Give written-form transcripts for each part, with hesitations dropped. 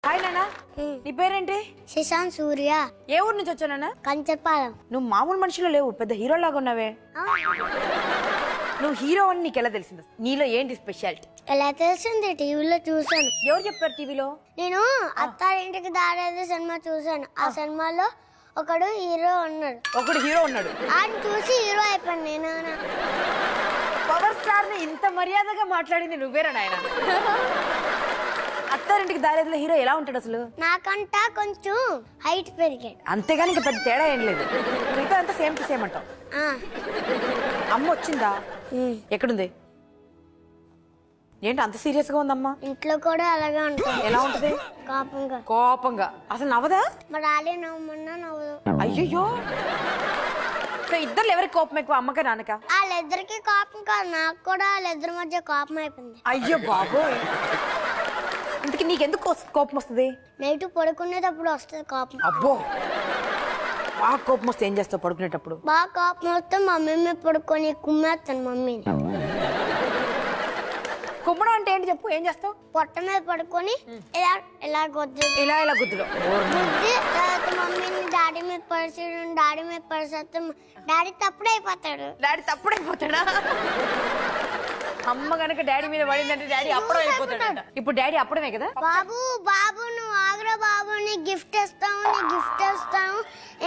Hi నాన్న, నీ పేరేంటి? శశాంత్ సూర్య. ఏ ఊరు నుంచి వచ్చావు నాన్న? కంచపాలెం. నువ్వు మామూలు మనిషిలో లేవు, పెద్ద హీరో లాగా ఉన్నావే. నువ్వు హీరో అని నీకు ఎలా తెలిసింది? నీలో ఏంటి స్పెషాలిటీ? ఎలా తెలిసింది? టీవీలో చూసాను. ఎవరు చెప్పారు టీవీలో? నేను అత్తారింటికి దారేది సినిమా చూసాను. ఆ సినిమాలో ఒకడు హీరో ఉన్నాడు. ఒకడు హీరో ఉన్నాడు, ఆయన చూసి హీరో అయిపోయాను నేను. పవర్ స్టార్ ని ఇంత మర్యాదగా మాట్లాడింది నువ్వేరా నాయన? అత్తారింటికి దారేదిలో హీరో ఎలా ఉంటాడు అసలు? నాకంట కొంచెం హైట్ పెరిగాడు, అంతేగాని ఇంకా పెద్ద తేడా ఏం లేదు. మిగతా అంతా సేమ్ టు సేమ్ అంటావు. అమ్మ వచ్చిందా? ఎక్కడుంది? ఏంటి అంత సీరియస్ గా ఉందమ్మా? ఇంట్లో కూడా అలాగే ఉంటుంది. ఎలా ఉంటది? కోపంగా. కోపంగా. అసలు నవ్వదా? మా డాడీ నవ్వమన్నా నవ్వదు. అయ్యో, సో ఇద్దరు ఎవరికి కోపం ఎక్కువ, అమ్మక నాన్నక? వాళ్ళిద్దరికి కోపం కాదు, నాకు కూడా వాళ్ళిద్దరి మధ్య కోపం అయిపోయింది. అయ్యో బాబోయ్, ఇంతకి నీకెందుకు కోపం వస్తుంది? నైట్ పడుకునేటప్పుడు వస్తుంది కోపం. అబ్బో, బాగా కోపం వస్తే ఏం చేస్తావు పడుకునేటప్పుడు? బాగా కోపం వస్తే మమ్మీ మీద పడుకొని కుమ్మేస్తాను మమ్మీని. కుమ్మడం అంటే ఏంటి చెప్పు, ఏం చేస్తావు? పొట్ట మీద పడుకొని ఇలా ఇలా గుద్ది ఇలా ఇలా గుద్దులో గుద్ది తర్వాత మమ్మీని డాడీ మీద పరిచేయడం, డాడీ మీద పరిచేస్తే డాడీ తప్పుడైపోతాడు. డాడీ తప్పుడైపోతాడా? అమ్మ గనక డాడీ మీద పడిందంటే డాడీ అప్పుడే అయిపోతాడు. ఇప్పుడు డాడీ అప్పుడమే కదా? బాబు బాబు నువ్వు ఆగ్రా బాబు, నీ గిఫ్ట్ ఇస్తావు, నీ గిఫ్ట్ ఇస్తావు,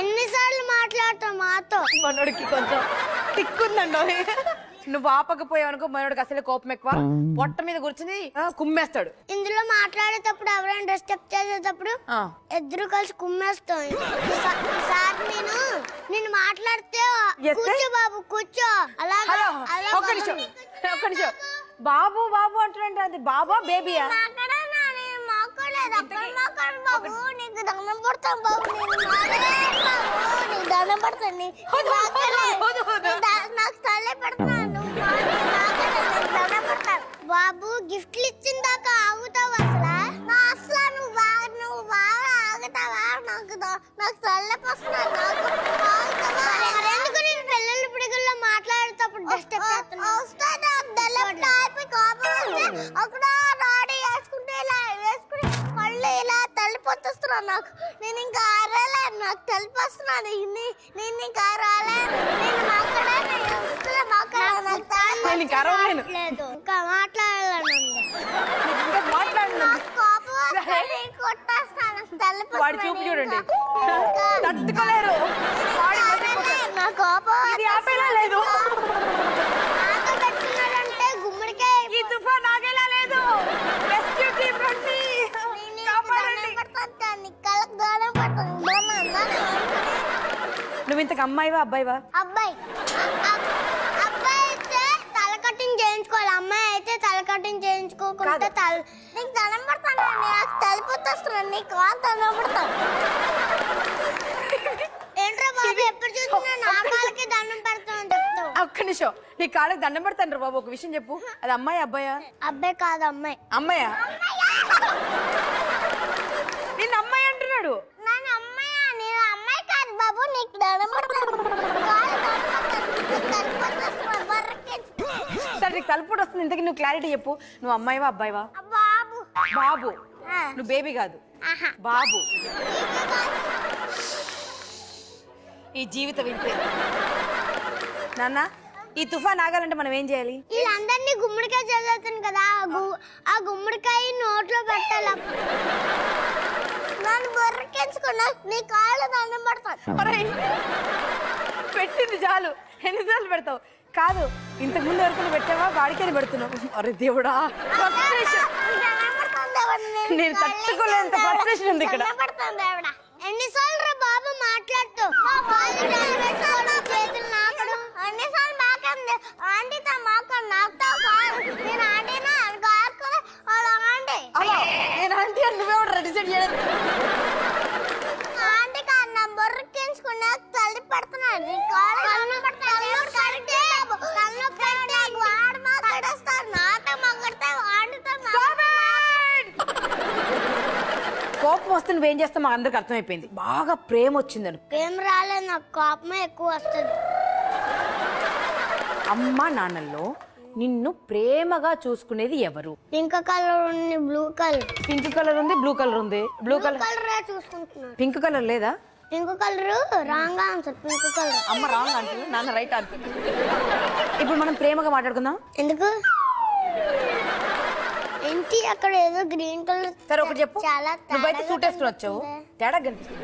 ఎన్నిసార్లు మాట్లాడతావు మాతో? మనోడికి కొంచెం తిక్కుందండి. నువ్వు ఆపకపోయావు అనుకో, మనోడికి అసలే కోపం ఎక్కువ. పొట్ట మీద కూర్చుని కుమ్మేస్తాడు. ఇందులో మాట్లాడేటప్పుడు ఎవరైనా డిస్టర్బ్ చేసేటప్పుడు ఇద్దరు కలిసి కుమ్మేస్తాం. ఈసారి నేను మాట్లాడితే కూర్చో బాబు కూర్చో. అలాగే ఒక్క నిమిషం. బాబు బాబు అంటున్నాంటే అది బాబా బేబీయా? బాబు నీకు దండం పడతాను బాబు, నీకు దండం పడతాను, నాకు తల్లే పెడతాను బాబు. గిఫ్ట్లు ఇచ్చిన దాకా ఆగుతావు అసలు? అసలు నువ్వు బాగా ఆగుతావా? నాకు తల్లెపోస్తున్నాను. ఎందుకు నేను పిల్లల పిడుగుల్లో మాట్లాడేటప్పుడు డిస్టర్బ్ చేస్తున్నావు? అక్కడ రాడి వేసుకుంటే ఇలా వేసుకుని మళ్ళీ ఇలా తల్లిపోతున్నాను. నాకు నేను ఇంకా ఆరాలే, నాకు తల్లిపోస్తున్నాను. నేను ఇంకా రాలేదు, నేను మాట్లాడాలి ఇంకా మాట్లాడాలని కొట్టేస్తాను. వాడి చూపు చూడండి, తట్టుకోలేరు. నా కోపం లేదు. పెట్టుకున్నాడంటే గుమ్మడికాయ ఈ తుఫాన్ ఆగేలా లేదు. రెస్క్యూ టీమ్ రండి, కాపాడండి. నువ్వు ఇంతకు అమ్మాయివా అబ్బాయివా? అబ్బాయి. అబ్బాయి అయితే తల కటింగ్ చేయించుకోవాలి, అమ్మాయి అయితే తల కటింగ్ చేయించుకోకుండా నీకు దండం పడతాను, నాకు తలిపోతున్నాను, నీకు దండం పడతాను. ఏంట్రా బాబు ఎప్పుడు చూసినా నా కాళ్ళకి దండం పెడతాను చెప్తావు? ఒక్క నిమిషం, నీ కాళ్ళకి దండం పెడతాను బాబు. ఒక విషయం చెప్పు, అది అమ్మాయి అబ్బాయా? అబ్బాయి కాదు అమ్మాయి. అమ్మాయా? నిన్ను అమ్మాయి అంటున్నాడు. నేను అమ్మాయా? నేను అమ్మాయి కాదు బాబు, నీకు దండం పడతాను. సరే, నీకు తలుపుడు వస్తుంది. ఇంతకీ నువ్వు క్లారిటీ చెప్పు, నువ్వు అమ్మాయివా అబ్బాయివా? బాబు. బాబు. నువ్వు బేబీ కాదు, బాబు. ఈ జీవితం ఇంతే నాన్న. ఈ తుఫాన్ ఆగాలంటే మనం ఏం చేయాలి? వీళ్ళందరినీ గుమ్మడికాయ చదువుతాను కదా, ఆ గుమ్మడికాయ నోట్లో పెట్టాలి. నన్ను బొర్రకెంచుకున్నా, నీ కాళ్ళు దండం పడతాను. పెట్టింది చాలు, ఎన్నిసార్లు పెడతావు? కాదు, ఇంతకు ముందు వరకు పెట్టావా? వాడికే పెడుతున్నావు. అరే దేవుడా, నేను తట్టుకోలేంత ఫ్రస్ట్రేషన్ ఉంది ఇక్కడ. ఎన్నిసార్లు రా బాబు మాట్లాడుతూ చేతులు నాకడు, ఎన్నిసార్లు మాకండి ఆంటీతో మాకు నాకుతో నేను ఆంటీనా అనుకోవాలి. నేను ఆంటీ అని నువ్వెవడ డిసైడ్ చేయలేదు. ఆంటీ కాదు, నా బొర్రకించుకున్నా తల్లి పడుతున్నాను. వాడు మాట్లాడేస్తారు, నాతో మాట్లాడితే ఆంటీతో. కోపం వస్తే నువ్వేం చేస్తావు మాకు అందరికి అర్థమైపోయింది. బాగా ప్రేమ వచ్చిందని. ప్రేమ రాలేదు, నాకు కోపమే ఎక్కువ వస్తుంది. అమ్మ నాన్నల్లో నిన్ను ప్రేమగా చూసుకునేది ఎవరు? పింక్ కలర్ ఉంది, బ్లూ కలర్. పింక్ కలర్ ఉంది, బ్లూ కలర్ ఉంది. బ్లూ కలర్ చూసుకుంటున్నాను. పింక్ కలర్ లేదా? Pink colour wrong answer. Pink colour. అమ్మ రాంగ్ ఆన్సర్, నాన్న రైట్ ఆన్సర్. ఇప్పుడు మనం ప్రేమగా మాట్లాడుకుందాం. ఎందుకు? ఏంటి అక్కడ ఏదో గ్రీన్ కలర్. సరే ఒకటి చెప్పు. చాలా నువ్వైతే సూట్ వేసుకుని వచ్చావు, తేడా కనిపిస్తుంది.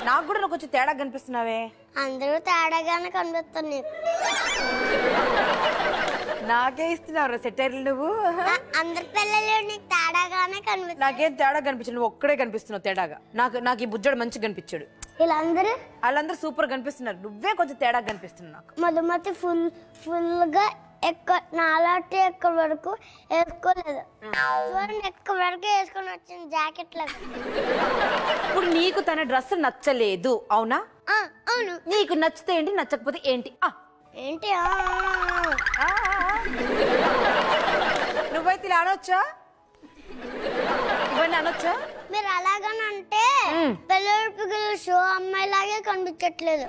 నాకు కూడా నువ్వు కొంచెం తేడా కనిపిస్తున్నావే. అందరూ తేడాగానే కనిపిస్తాను నీకు. నాకే ఇస్తున్నావు సెటైర్లు నువ్వు. అందరి పిల్లలు నీకు తేడాగానే కనిపిస్తారు. నాకేం తేడా కనిపించదు, నువ్వు ఒక్కడే కనిపిస్తున్నావు తేడాగా. నాకు ఈ బుజ్జోడు మంచిగా కనిపించాడు. వాళ్ళందరూ సూపర్ కనిపిస్తున్నారు, నువ్వే కొంచెం తేడా కనిపిస్తున్నావు నాకు. మధుమతి ఫుల్ గా నాలాంటి ఎక్కడి వరకు వేసుకోలేదు. చూడండి ఎక్కడి వరకు వేసుకొని వచ్చింది జాకెట్ లాగా. ఇప్పుడు నీకు తన డ్రెస్ నచ్చలేదు అవునా? అవును. నీకు నచ్చితే ఏంటి, నచ్చకపోతే ఏంటి? ఏంటి నువ్వైతే ఇలా అనొచ్చా? ఇవన్నీ అనొచ్చా? మీరు అలాగనంటే పిల్లల షో అమ్మాయిలాగే కనిపించట్లేదు.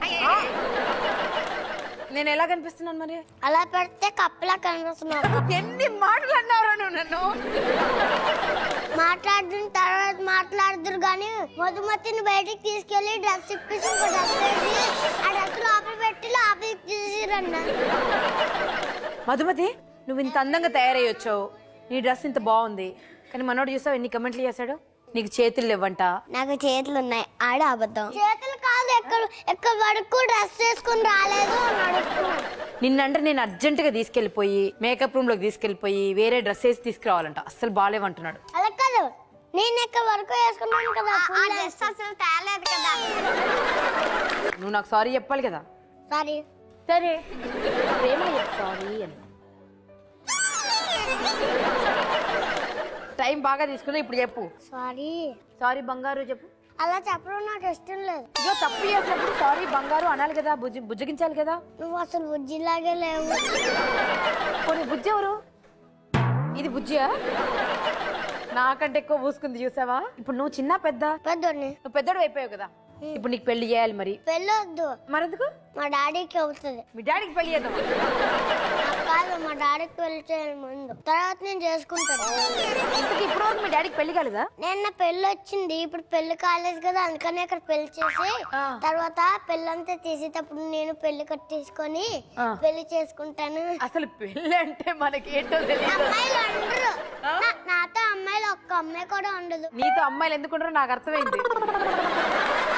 నేను ఎలా కనిపిస్తున్నాను మరి? అలా పెడితే కప్పలా కనిపిస్తున్నావు. ఎన్ని మాటలు అన్నావు నువ్వు నన్ను? మాట్లాడిన తర్వాత మాట్లాడుదురు గాని మధుమతిని బయటికి తీసుకెళ్లి డ్రెస్ ఇప్పేసి ఇంకో డ్రెస్ వేసి ఆ డ్రెస్ లోపల పెట్టి లోపలికి తీసిరన్న. మధుమతి నువ్వు ఇంత అందంగా తయారయ్యొచ్చావు, నీ డ్రెస్ ఇంత బాగుంది, కానీ మనోడు చూసావు ఎన్ని కమెంట్లు చేశాడు. నీకు చేతులు లేవంట. నాకు చేతులు ఉన్నాయి, ఆడ అబద్ధం. చేతులు కాదు, ఎక్కడ వరకు డ్రెస్ వేసుకుని రాలేదు. నిన్నంటే నేను అర్జెంట్ గా తీసుకెళ్లిపోయి మేకప్ రూమ్ లోకి తీసుకెళ్లిపోయి వేరే డ్రెస్ వేసి తీసుకురావాలంట. అస్సలు బాగాలేవంటున్నాడు. అలా కాదు, నేను ఎక్కడ వరకు వేసుకున్నాను కదా, అసలు తేలేదు కదా. నువ్వు నాకు సారీ చెప్పాలి కదా. సారీ. సరే సారీ అని. టైం బాగా తీసుకున్నా, ఇప్పుడు చెప్పు. సారీ బంగారు చెప్పు. అలా చెప్పడం నాకు ఇష్టం లేదు. ఇదో తప్పు చేసినప్పుడు సారీ బంగారు అనాలి కదా, బుజ్జగించాలి కదా. నువ్వు అసలు బుజ్జిలాగే లేవు. కొన్ని బుజ్జి ఎవరు? ఇది బుజ్జియా? నాకంటే ఎక్కువ పూసుకుంది చూసావా. ఇప్పుడు నువ్వు చిన్న పెద్ద? పెద్దోడిని. నువ్వు పెద్దోడు అయిపోయావు కదా, ఇప్పుడు నీకు పెళ్లి చేయాలి. మరి పెళ్ళొద్దు. మరెందుకు? మా డాడీకి అవుతుంది. మీ డాడీకి పెళ్లి చేద్దాం? కాదు, మా డాడీకి పెళ్లి చేయాలి ముందు, తర్వాత నేను చేసుకుంటాను. ఇంతకు ఇప్పుడు వరకు మీ డాడీకి పెళ్లి కాలేదా? నిన్న పెళ్లి వచ్చింది, ఇప్పుడు పెళ్లి కాలేదు కదా, అందుకని ఇక్కడ పెళ్లి చేసి తర్వాత పెళ్ళంతా తీసేటప్పుడు నేను పెళ్లి కట్టేసుకొని పెళ్లి చేసుకుంటాను. అసలు పెళ్లి అంటే మనకి ఏంటో తెలియదు. అమ్మాయిలు ఉండరు, నాతో అమ్మాయిలు ఒక్క అమ్మాయి కూడా ఉండదు. నీతో అమ్మాయిలు ఎందుకు ఉండరు నాకు అర్థమైంది.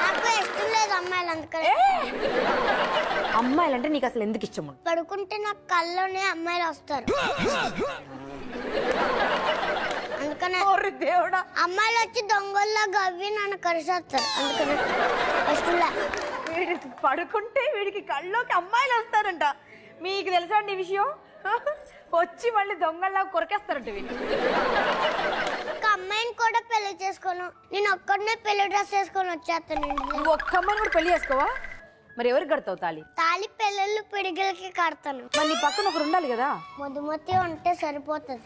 నాకు ఇష్టం లేదు అమ్మాయిలు, అందుకని. అమ్మాయిలు అంటే నీకు అసలు ఎందుకు ఇష్టం? పడుకుంటే నాకు కల్లోనే అమ్మాయిలు వస్తారు, అందుకనే. దేవుడా, అమ్మాయిలు వచ్చి దొంగల్లో గవ్వి నన్ను కరిసేస్తారు, అందుకని ఇష్టంలే. వీడికి పడుకుంటే వీడికి కళ్ళలోకి అమ్మాయిలు వస్తారంట. మీకు తెలుసా అండి ఈ విషయం? వచ్చి మళ్ళీ దొంగల్లా కొరకేస్తారంట వీళ్ళు. ఒక అమ్మాయిని కూడా పెళ్లి చేసుకోను, నేను ఒక్కడనే పెళ్లి డ్రెస్ వేసుకొని వచ్చేస్తాను. నువ్వు ఒక్క అమ్మాయిని కూడా పెళ్లి చేసుకోవా? మరి ఎవరికి కడతావు తాళి? తాళి పిల్లలు పిడిగిలకి కడతాను. మరి నీ పక్కన ఒకరు ఉండాలి కదా. మధుమతి ఉంటే సరిపోతుంది.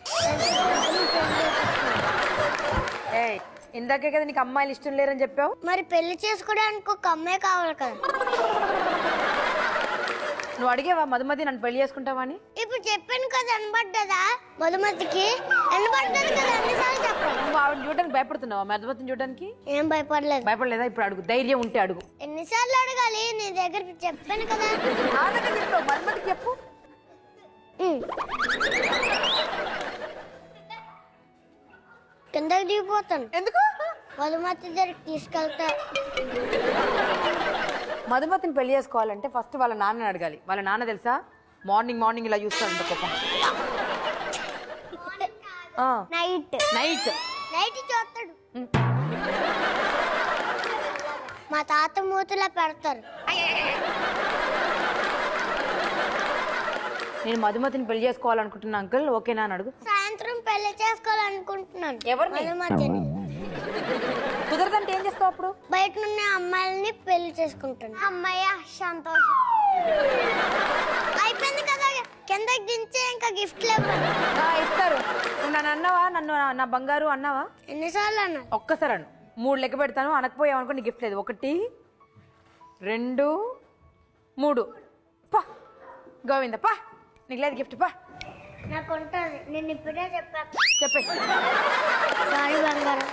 ఇందాకే కదా నీకు అమ్మాయిలు ఇష్టం లేరని చెప్పావు. మరి పెళ్లి చేసుకోవడానికి ఒక అమ్మాయి కావాలి కదా. నువ్వు అడిగేవా మధుమతి నన్ను పెళ్లి చేసుకుంటావా అని? ఇప్పుడు చెప్పాను కదా, అనబడ్డదా మధుమతికి? అనబడ్డది కదా, ఎన్నిసార్లు చెప్పాను. నువ్వు ఆవిడ చూడడానికి భయపడుతున్నావా? మధుమతిని చూడడానికి ఏం భయపడలేదు. భయపడలేదా? ఇప్పుడు అడుగు, ధైర్యం ఉంటే అడుగు. ఎన్నిసార్లు అడగాలి? నీ దగ్గర చెప్పాను కదా. మధుమతికి చెప్పు. కిందకి దిగిపోతాను. ఎందుకు? మధుమతి దగ్గరికి తీసుకెళ్తా. మధుమతిని పెళ్లి చేసుకోవాలంటే ఫస్ట్ వాళ్ళ నాన్నని అడగాలి. వాళ్ళ నాన్న తెలుసా, మార్నింగ్ ఇలా చూస్తాడు కోపం. నైట్ చూస్తాడు. మా తాత మూతలా పెడతారు. నేను మధుమతిని పెళ్లి చేసుకోవాలనుకుంటున్నా అంకుల్, ఓకేనా అని అడుగు. సాయంత్రం పెళ్లి చేసుకోవాలనుకుంటున్నాను. ఎవరిని? మధుమతిని. కుదరదంటే ఏం చేస్తావు అప్పుడు? బయట ఉన్న అమ్మాయిల్ని పెళ్లి చేసుకుంటాను. అమ్మాయి సంతోషం అయిపోయింది కదా, కిందకి దించే ఇంకా గిఫ్ట్ లేవు ఇస్తారు. నువ్వు నన్ను అన్నావా? నన్ను నా బంగారు అన్నావా? ఎన్నిసార్లు అన్నా? ఒక్కసారి అను. 3 లెక్క పెడతాను, అనకపోయావు అనుకో నీ గిఫ్ట్ లేదు. 1 2 3 పా గోవింద పా, నీకు లేదు గిఫ్ట్ పా. నాకు ఉంటుంది నేను ఇప్పుడే చెప్పాను చెప్పే సారీ బంగారం